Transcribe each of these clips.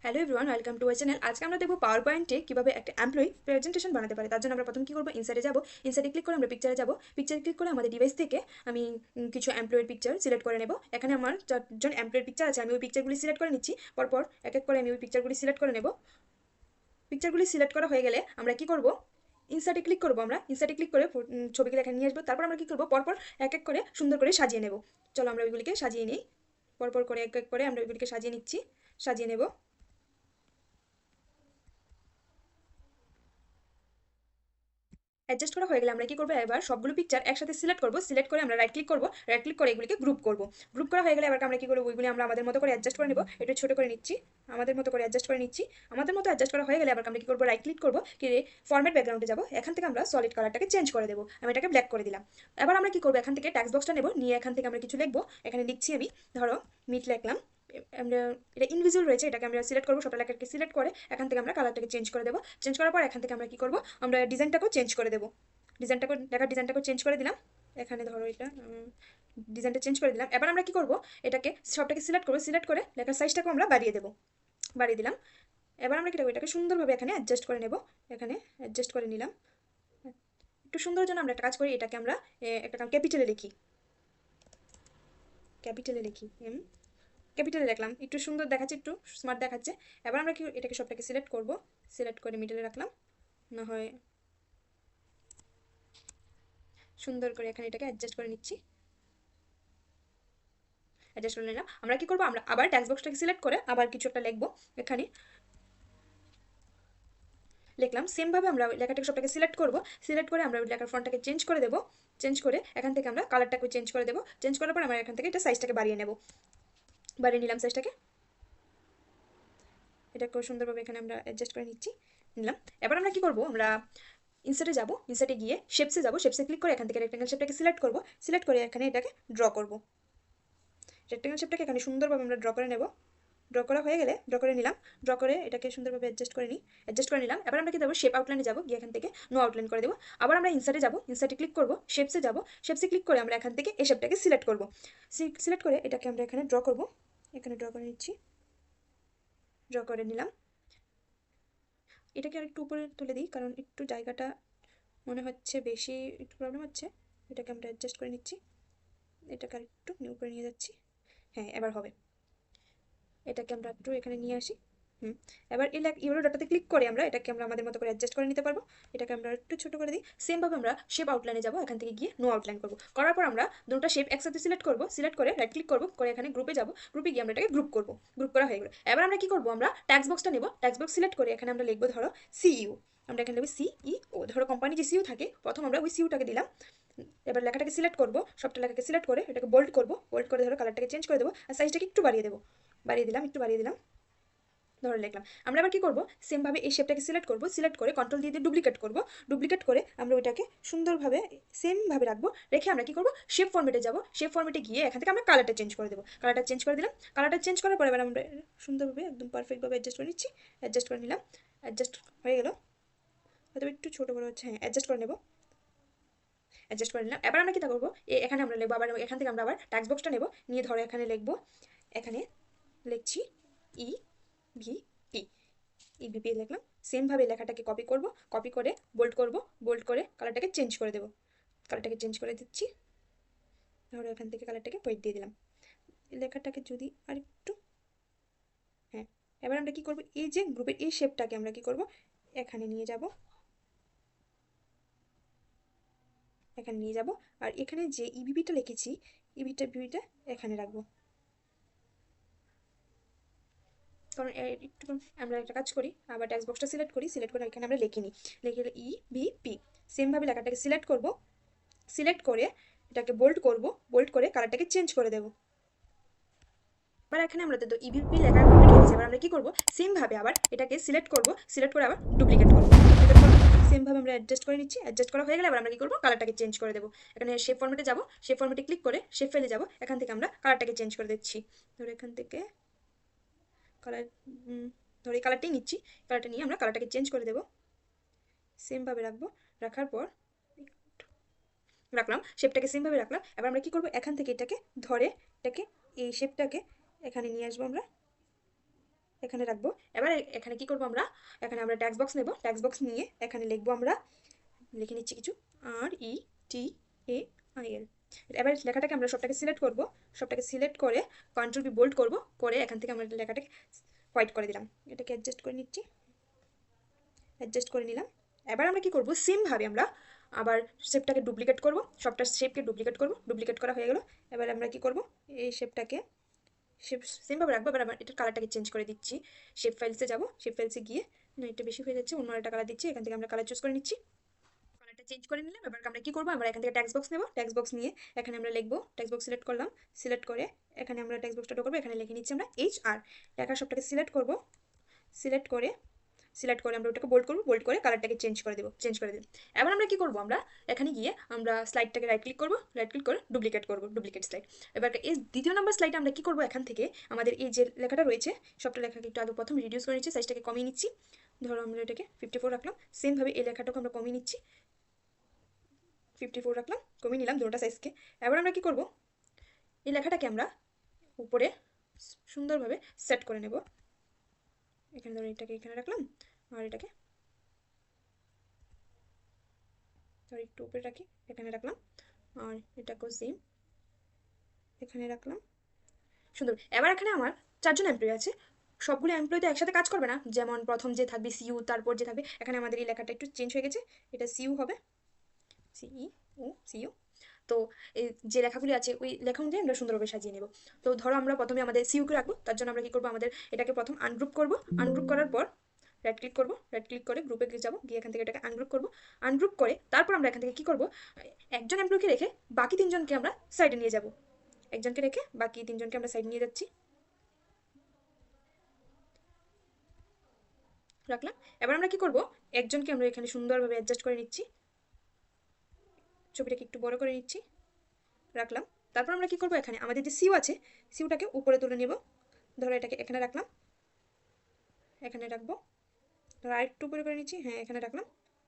Hello everyone, welcome to our channel. আজকে আমরা দেখব পাওয়ার পয়েন্টে কিভাবে একটা এমপ্লয়ি প্রেজেন্টেশন বানাতে পারে। তার জন্য আমরা প্রথম কি করব, ইনসাইডে যাব। ইনসাইডে ক্লিক করে আমরা পিকচারে যাব। পিকচারে ক্লিক করে আমাদের ডিভাইস থেকে আমি কিছু এমপ্লয়ের পিকচার সিলেক্ট করে নেব। এখানে আমার 4জন এমপ্লয়ের পিকচার আছে, আমি ওই পিকচারগুলি সিলেক্ট করে নিচ্ছি। পরপর এক এক করে আমি ওই পিকচারগুলি সিলেক্ট করে নেব। পিকচারগুলি সিলেক্ট করা হয়ে গেলে আমরা কি করব, ইনসার্টে ক্লিক করব। আমরা ইনসার্টে ক্লিক করে ছবিগুলো এখানে নিয়ে আসবো। তারপর আমরা কি করব, পরপর এক এক করে সুন্দর করে সাজিয়ে নেব। চলো আমরা ওইগুলিকে সাজিয়ে নিই। পরপর করে এক এক করে আমরা ওইগুলিকে সাজিয়ে নিচ্ছি, সাজিয়ে নেব। অ্যাডজাস্ট করা হয়ে গেলে আমরা কি করবো, এবার সবগুলো পিকচার একসাথে সিলেক্ট করবো। সিলেক্ট করে আমরা রাইট ক্লিক করবো, রাইট ক্লিক করে এগুলিকে গ্রুপ করবো। গ্রুপ করা হয়ে গেলে এবার আমরা কি করবো, ওইগুলি আমরা আমাদের মতো করে অ্যাডজাস্ট করে নেবো। একটু ছোট করে নিচ্ছি, আমাদের মতো করে অ্যাডজাস্ট করে নিচ্ছি। আমাদের মতো অ্যাডজাস্ট করা হয়ে গেলে এবার আমরা কি করবো, রাইট ক্লিক করবো, কি ফরম্যাট ব্যাকগ্রাউন্ডে যাবো। এখান থেকে আমরা সলিড কালারটাকে চেঞ্জ করে দেবো। আমি এটাকে ব্ল্যাক করে দিলাম। এবার আমরা কি করবো, এখান থেকে ট্যাক্স বক্সটা নেবো, নিয়ে এখান থেকে আমরা কিছু লিখবো। এখানে লিখছি আমি, ধরো মিট লিখলাম। আমরা এটা ইনভিজিবল রয়েছে, এটাকে আমরা সিলেক্ট করবো। সবটা লেখাকে সিলেক্ট করে এখান থেকে আমরা কালারটাকে চেঞ্জ করে দেবো। চেঞ্জ করার পর এখান থেকে আমরা কি করবো, আমরা ডিজাইনটাকেও চেঞ্জ করে দেবো। ডিজাইনটাকে চেঞ্জ করে দিলাম। এখানে ধরো এটা ডিজাইনটা চেঞ্জ করে দিলাম। এবার আমরা কি করব, এটাকে সবটাকে সিলেক্ট করবো। সিলেক্ট করে লেখার সাইজটাকে আমরা বাড়িয়ে দেবো, বাড়িয়ে দিলাম। এবার আমরা কি করবো, এটাকে সুন্দরভাবে এখানে অ্যাডজাস্ট করে নেব। এখানে অ্যাডজাস্ট করে নিলাম। একটু সুন্দর জন্য আমরা একটা কাজ করি, এটাকে আমরা একটা ক্যাপিটালে লিখি। ক্যাপিটালে লিখি, ক্যাপিটালে লিখলাম, একটু সুন্দর দেখাচ্ছে, একটু স্মার্ট দেখাচ্ছে। এবার আমরা কি এটাকে সবটাকে সিলেক্ট করব। সিলেক্ট করে মিডলে রাখলাম, না হয় সুন্দর করে এখানে এটাকে অ্যাডজাস্ট করে নিচ্ছি। অ্যাডজাস্ট করে নিলাম। আমরা কি করবো, আমরা আবার ট্যাক্স বক্সটাকে সিলেক্ট করে আবার কিছু একটা লিখবো। এখানে লিখলাম, সেমভাবে আমরা লেখাটাকে সবটাকে সিলেক্ট করব। সিলেক্ট করে আমরা লেখার ফন্টটাকে চেঞ্জ করে দেবো। চেঞ্জ করে এখান থেকে আমরা কালারটাকে চেঞ্জ করে দেবো। চেঞ্জ করার পর আমরা এখান থেকে এটা সাইজটাকে বাড়িয়ে নেব। বাড়িয়ে নিলাম সাইজটাকে। এটাকে সুন্দরভাবে এখানে আমরা অ্যাডজাস্ট করে নিলাম। এবার আমরা কি করবো, আমরা ইনসার্টে যাব। ইনসার্টে গিয়ে শেপসে যাব। শেপসে ক্লিক করে এখান থেকে রেক্টেঙ্গেল শেপটাকে সিলেক্ট করব। সিলেক্ট করে এখানে এটাকে ড্র করব। রেক্টেঙ্গেল শেপটাকে এখানে সুন্দরভাবে আমরা ড্র করে নেব। ড্র করা হয়ে গেলে ড্র করে নিলাম। ড্র করে এটাকে সুন্দরভাবে অ্যাডজাস্ট করে নিলাম। এবার আমরা কি দেবো, শেপ আউটলাইনে যাবো, গিয়ে এখান থেকে নো আউটলাইন করে দেবো। আবার আমরা ইনসার্টে যাবো। ইনসার্টে ক্লিক করবো, শেপসে যাবো। শেপসে ক্লিক করে আমরা এখান থেকে এই শেপটাকে সিলেক্ট করবো। সিলেক্ট করে এটাকে আমরা এখানে ড্র করবো। এখানে ড্র করে নিচ্ছি, ড্র করে নিলাম। এটাকে আর একটু উপরে তুলে দিই, কারণ একটু জায়গাটা মনে হচ্ছে বেশি, একটু প্রবলেম হচ্ছে। এটাকে আমরা অ্যাডজাস্ট করে নিচ্ছি। এটাকে আর একটু উপরে নিয়ে যাচ্ছি। হ্যাঁ, এবার হবে। এটাকে আমরা একটু এখানে নিয়ে আসি। এবার ইউরো ডটাতে ক্লিক করে আমরা এটাকে আমরা আমাদের মতো করে অ্যাডজাস্ট করে নিতে পারবো। এটাকে আমরা একটু ছোট করে দিই। সেমভাবে আমরা শেপ আউটলাইনে যাবো। এখান থেকে গিয়ে নো আউটলাইন করবো। করার পর আমরা দুটো শেপ একসাথে সিলেক্ট করবো। সিলেক্ট করে রাইট ক্লিক করবো, করে এখানে গ্রুপে যাবো। গ্রুপে গিয়ে আমরা এটাকে গ্রুপ করবো। গ্রুপ করা হয়ে গেলো। এবার আমরা কি করবো, আমরা ট্যাক্স বক্সটা নেবো। ট্যাক্স বক্স সিলেক্ট করে এখানে আমরা লিখবো, ধরো সিইউ। আমরা এখানে লিখবো সিইও। ধরো কোম্পানি যে সিইউ থাকে, প্রথম আমরা ওই সিইউটাকে দিলাম। এবার লেখাটাকে সিলেক্ট করবো, সবটা লেখাকে সিলেক্ট করে এটাকে বোল্ড করবো। বোল্ড করে ধরো কালারটাকে চেঞ্জ করে দেবো, আর সাইজটাকে একটু বাড়িয়ে দেবো। বাড়িয়ে দিলাম, একটু বাড়িয়ে দিলাম, ধরে লিখলাম। আমরা আবার কি করবো, সেমভাবে এই শেপটাকে সিলেক্ট করবো। সিলেক্ট করে কন্ট্রোল দিয়ে ডুপ্লিকেট করবো। ডুপ্লিকেট করে আমরা ওইটাকে সুন্দরভাবে সেমভাবে রাখবো। রেখে আমরা কি করবো, শেপ ফরম্যাটে যাবো। শেপ ফরম্যাটে গিয়ে এখান থেকে আমরা কালারটা চেঞ্জ করে দেবো। কালারটা চেঞ্জ করে দিলাম। কালারটা চেঞ্জ করার পরে এবার আমরা সুন্দরভাবে একদম পারফেক্টভাবে অ্যাডজাস্ট করে নিচ্ছি। অ্যাডজাস্ট করে নিলাম। অ্যাডজাস্ট হয়ে গেল, হয়তো একটু ছোটো বড়ো হচ্ছে। হ্যাঁ, অ্যাডজাস্ট করে নেবো। অ্যাডজাস্ট করে নিলাম। এবার আমরা কি করবো, এখানে আমরা লিখবো, আবার এখান থেকে আমরা আবার ট্যাক্স বক্সটা নেবো। নিয়ে ধরো এখানে লিখবো, এখানে লিখছি ই ভি পি। ইবিপি লিখলাম। সেমভাবে লেখাটাকে কপি করব। কপি করে বোল্ড করব। বোল্ড করে কালারটাকে চেঞ্জ করে দেবো। কালারটাকে চেঞ্জ করে দিচ্ছি। ধরো এখান থেকে কালারটাকে হোয়াইট দিয়ে দিলাম। লেখাটাকে যদি আরেকটু, হ্যাঁ। এবার আমরা কি করব, এই যে গ্রুপের এই শেপটাকে আমরা কি করব, এখানে নিয়ে যাব। এখানে নিয়ে যাব। আর এখানে যে ইবিপিটা লিখেছি, বিবিটা এখানে রাখবো। কারণ একটু আমরা একটা কাজ করি, আবার ট্যাক্স বক্সটা সিলেক্ট করি। সিলেক্ট করে এখানে আমরা লিখে নিই। লিখে ইবিপি। সেমভাবে লেখাটাকে সিলেক্ট করব। সিলেক্ট করে এটাকে বোল্ড করব। বোল্ড করে কালারটাকে চেঞ্জ করে দেবো। এবার এখানে আমরা তো ইবিপি লেখা কমপ্লিট হয়ে গেছে। এবার আমরা কি করব, সেমভাবে আবার এটাকে সিলেক্ট করব। সিলেক্ট করে আবার ডুপ্লিকেট করব। সেমভাবে আমরা অ্যাডজাস্ট করে নিচ্ছি। অ্যাডজাস্ট করা হয়ে গেলে আবার আমরা কি করব, কালারটাকে চেঞ্জ করে দেবো। এখানে শেপ ফরম্যাটে যাব। শেপ ফরম্যাটে ক্লিক করে শেপ ফেলে যাব। এখান থেকে আমরা কালারটাকে চেঞ্জ করে দিচ্ছি। ধরো এখান থেকে কালার, ধরো এই কালারটাই নিচ্ছি। কালারটা নিয়ে আমরা কালারটাকে চেঞ্জ করে দেবো। সেমভাবে রাখবো। রাখার পর রাখলাম, শেপটাকে সেমভাবে রাখলাম। এবার আমরা কি করব, এখান থেকে এটাকে ধরে এটাকে এই শেপটাকে এখানে নিয়ে আসবো আমরা। এখানে রাখবো। এবার এখানে কি করব আমরা, এখানে আমরা ট্যাক্স বক্স নেব, ট্যাক্স বক্স নিয়ে এখানে লিখবো আমরা, লিখে নিচ্ছি কিছু RETAIL। এবার লেখাটাকে আমরা সবটাকে সিলেক্ট করব, সবটাকে সিলেক্ট করে কন্ট্রোল বি বোল্ড করব, করে এখান থেকে আমরা লেখাটাকে হোয়াইট করে দিলাম। এটাকে অ্যাডজাস্ট করে নিচ্ছি, অ্যাডজাস্ট করে নিলাম। এবার আমরা কি করব, সেমভাবে আমরা আবার শেপটাকে ডুপ্লিকেট করব, সবটা শেপকে ডুপ্লিকেট করব, ডুপ্লিকেট করা হয়ে গেল। এবার আমরা কি করব, এই শেপটাকে শেপ সেমভাবে রাখবো। এবার আবার এটার কালারটাকে চেঞ্জ করে দিচ্ছি, শেপ ফাইলসে যাব, শেপ ফাইলসে গিয়ে না এটা বেশি হয়ে যাচ্ছে, অন্য একটা কালার দিচ্ছি, এখান থেকে আমরা কালার চুজ করে নিচ্ছি, কালারটা চেঞ্জ করে নিলাম। এবার আমরা কি করবো, আমরা এখান থেকে ট্যাক্স বক্স নেব, ট্যাক্স বক্স নিয়ে এখানে আমরা লিখবো, ট্যাক্স বক্স সিলেক্ট করলাম, সিলেক্ট করে এখানে আমরা ট্যাক্স বক্সটা করবো, এখানে লিখে নিচ্ছি আমরা HR, লেখা সবটাকে সিলেক্ট করব, সিলেক্ট করে আমরা ওটাকে বোল্ড করবো, বোল্ড করে কালারটাকে চেঞ্জ করে দেবো, চেঞ্জ করে দেবো। এবার আমরা কি করবো, আমরা এখানে গিয়ে আমরা স্লাইডটাকে রাইট ক্লিক করবো, রাইট ক্লিক করে ডুপ্লিকেট করবো, ডুপ্লিকেট স্লাইড। এবার এই দ্বিতীয় নম্বর স্লাইডে আমরা কি করবো, এখান থেকে আমাদের এই যে লেখাটা রয়েছে সবটা লেখাকে একটু আগে প্রথম রিডিউস করে নিচ্ছি, সাইজটাকে কমিয়ে নিচ্ছি, ধরো আমরা এটাকে 54 রাখলাম। সেমভাবে এই লেখাটাকে আমরা কমিয়ে নিচ্ছি, 54 রাখলাম, কমিয়ে নিলাম দুটোটা সাইজকে। এবার আমরা কি করবো, এই লেখাটাকে আমরা উপরে সুন্দরভাবে সেট করে নেব। এখানে ধরো এটাকে এখানে রাখলাম, আর এটাকে ধরো একটু উপরে রাখি, এখানে রাখলাম, আর এটাকেও সেম এখানে রাখলাম, সুন্দর। এবার এখানে আমার 4 জন এমপ্লয়ি আছে, সবগুলো এমপ্লয়ি তো একসাথে কাজ করবে না, যেমন প্রথম যে থাকবে সিইউ, তারপর যে থাকবে, এখানে আমাদের এই লেখাটা একটু চেঞ্জ হয়ে গেছে, এটা সিইউ হবে, সিইউ। তো এই যে লেখাগুলি আছে ওই লেখা অনুযায়ী আমরা সুন্দরভাবে সাজিয়ে নেব। তো ধরো আমরা প্রথমে আমাদের সিইউকে রাখবো, তার জন্য আমরা কি করবো, আমাদের এটাকে প্রথম আনগ্রুপ করব, আনগ্রুপ করার পর রাইট ক্লিক করবো, রাইট ক্লিক করে গ্রুপে যাবো, গিয়ে এখান থেকে এটাকে আনগ্রুপ করবো, আনগ্রুপ করে তারপর আমরা এখান থেকে কি করবো, একজন এমপ্লয়িকে রেখে বাকি 3জনকে আমরা সাইডে নিয়ে যাব, একজনকে রেখে বাকি 3জনকে আমরা সাইডে নিয়ে যাচ্ছি, রাখলাম। এবার আমরা কি করব, একজনকে আমরা এখানে সুন্দরভাবে অ্যাডজাস্ট করে নিচ্ছি, ছবিটাকে একটু বড় করে নিচ্ছি, রাখলাম। তারপর আমরা কি করব, এখানে আমাদের যে সিইউ আছে সিইউটাকে উপরে তুলে নেব, ধরো এটাকে এখানে রাখলাম, এখানে রাখবো, ধরো আরেকটু উপরে করে নিচ্ছি, হ্যাঁ এখানে রাখলাম।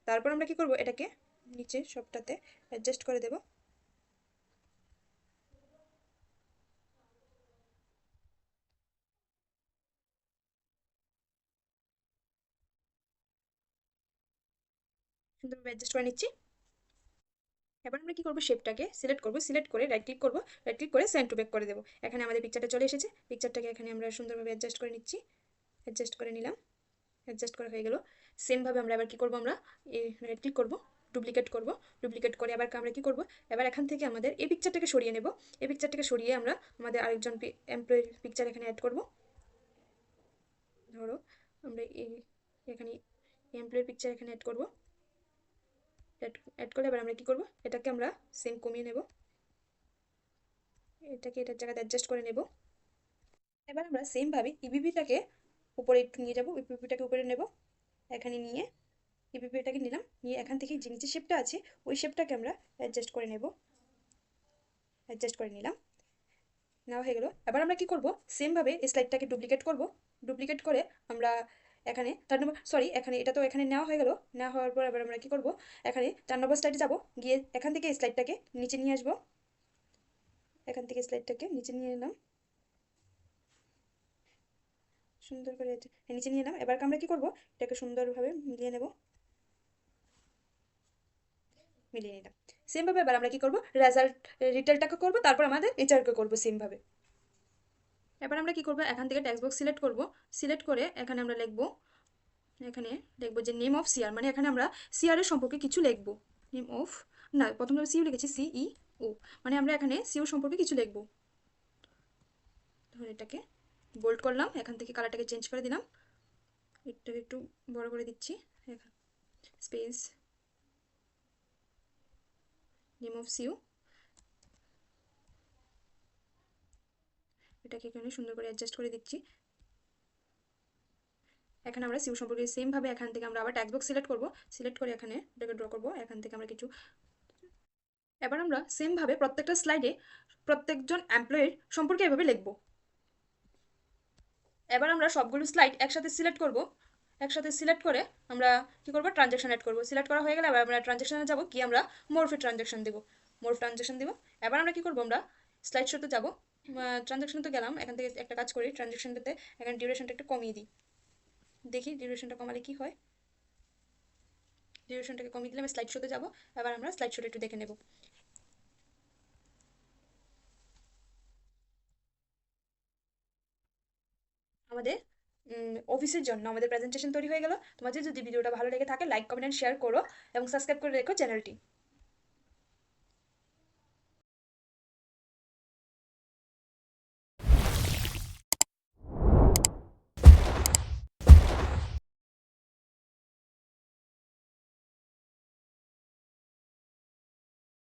তারপর আমরা কি করব, এটাকে নিচে সবটাতে অ্যাডজাস্ট করে দেব, সুন্দরভাবে অ্যাডজাস্ট করে নিচ্ছি। এবার আমরা কি করবো, শেপটাকে সিলেক্ট করবো, সিলেক্ট করে রাইট ক্লিক করবো, রাইট ক্লিক করে সেন্ড টু ব্যাক করে দেবো। এখানে আমাদের পিকচারটা চলে এসেছে, পিকচারটাকে এখানে আমরা সুন্দরভাবে অ্যাডজাস্ট করে নিচ্ছি, অ্যাডজাস্ট করে নিলাম, অ্যাডজাস্ট করা হয়ে গেল। সেমভাবে আমরা এবার কি করবো, আমরা এই রাইট ক্লিক করবো, ডুপ্লিকেট করবো, ডুপ্লিকেট করে আবার আমরা কি করবো, এবার এখান থেকে আমাদের এই পিকচারটাকে সরিয়ে নেব, এই পিকচারটাকে সরিয়ে আমরা আমাদের আরেকজন এমপ্লয়ির পিকচার এখানে অ্যাড করবো, ধরো আমরা এই এখানে এমপ্লয়ির পিকচার এখানে অ্যাড করবো, অ্যাড করে এবার আমরা কি করবো, এটাকে আমরা সেম কমিয়ে নেব, এটাকে এটার জায়গাতে অ্যাডজাস্ট করে নেব। এবার আমরা সেমভাবে ইবিপিটাকে উপরে একটু নিয়ে যাবো, ইবিপিটাকে উপরে নেব, এখানে নিয়ে ইবিপিটাকে নিলাম, নিয়ে এখান থেকে যে নিচে শেপটা আছে ওই শেপটাকে আমরা অ্যাডজাস্ট করে নেব, অ্যাডজাস্ট করে নিলাম, নেওয়া হয়ে গেল। এবার আমরা কি করব, সেমভাবে এই স্লাইডটাকে ডুপ্লিকেট করব, ডুপ্লিকেট করে আমরা এখানে 4 নম্বর, সরি এখানে এটা তো এখানে নেওয়া হয়ে গেল, নেওয়া হওয়ার পর এবার আমরা কি করব, এখানে 4 নম্বর স্লাইডে যাব, গিয়ে এখান থেকে এই স্লাইডটাকে নিচে নিয়ে আসবো, এখান থেকে স্লাইডটাকে নিচে নিয়ে এলাম, সুন্দর করে নিচে নিয়ে এলাম। এবার আমরা কি করব, এটাকে সুন্দরভাবে মিলিয়ে নেব, মিলিয়ে নিলাম। সেমভাবে এবার আমরা কি করব, রেজাল্ট রিটেলটাকে করব, তারপর আমাদের এইচআরকে করব সেমভাবে। এবার আমরা কি করব, এখান থেকে টেক্সট বক্স সিলেক্ট করব, সিলেক্ট করে এখানে আমরা লিখব, এখানে লিখবো যে নেম অফ সিআর, মানে এখানে আমরা সিআর এর সম্পর্কে কিছু লিখবো, নেম অফ, না প্রথমে সিইউ লিখেছি সিইও, মানে আমরা এখানে সিইউ সম্পর্কে কিছু লিখবো, ধরুন এটাকে বোল্ড করলাম, এখান থেকে কালারটাকে চেঞ্জ করে দিলাম, এটাকে একটু বড় করে দিচ্ছি, স্পেস নেম অফ সিইউ, এটাকে এখানে সুন্দর করে অ্যাডজাস্ট করে দিচ্ছি। এখানে আমরা সিইউ সম্পর্কে সেমভাবে এখান থেকে আমরা আবার ট্যাক্স বক্স সিলেক্ট করব, সিলেক্ট করে এখানে এটাকে ড্র করব, এখান থেকে আমরা কিছু, এবার আমরা সেমভাবে প্রত্যেকটা স্লাইডে প্রত্যেকজন এমপ্লয়ির সম্পর্কে এভাবে লিখব। এবার আমরা সবগুলো স্লাইড একসাথে সিলেক্ট করব, একসাথে সিলেক্ট করে আমরা কি করব, ট্রানজ্যাকশন অ্যাড করব, সিলেক্ট করা হয়ে গেলে এবার আমরা ট্রানজ্যাকশনে যাব, কি আমরা মোরফে ট্রানজ্যাকশন দেব, মোরফ ট্রানজ্যাকশন দেব। এবার আমরা কি করব, আমরা স্লাইড শোতে যাব, ট্রানজাকশন তো গেলাম, এখান থেকে একটা কাজ করি, ট্রানজাকশনটাতে এখানে ডিউরেশনটা একটু কমিয়ে দিই, দেখি ডিউরেশনটা কমালে কি হয়। ডিউরেশনটাকে কমিয়ে দিলে আমি স্লাইড শোতে যাবো। এবার আমরা স্লাইড শোটা একটু দেখে নেব। আমাদের অফিসের জন্য আমাদের প্রেজেন্টেশন তৈরি হয়ে গেল। তোমাদের যদি ভিডিওটা ভালো লেগে থাকে লাইক কমেন্ট এন্ড শেয়ার করো এবং সাবস্ক্রাইব করে রেখো চ্যানেলটি।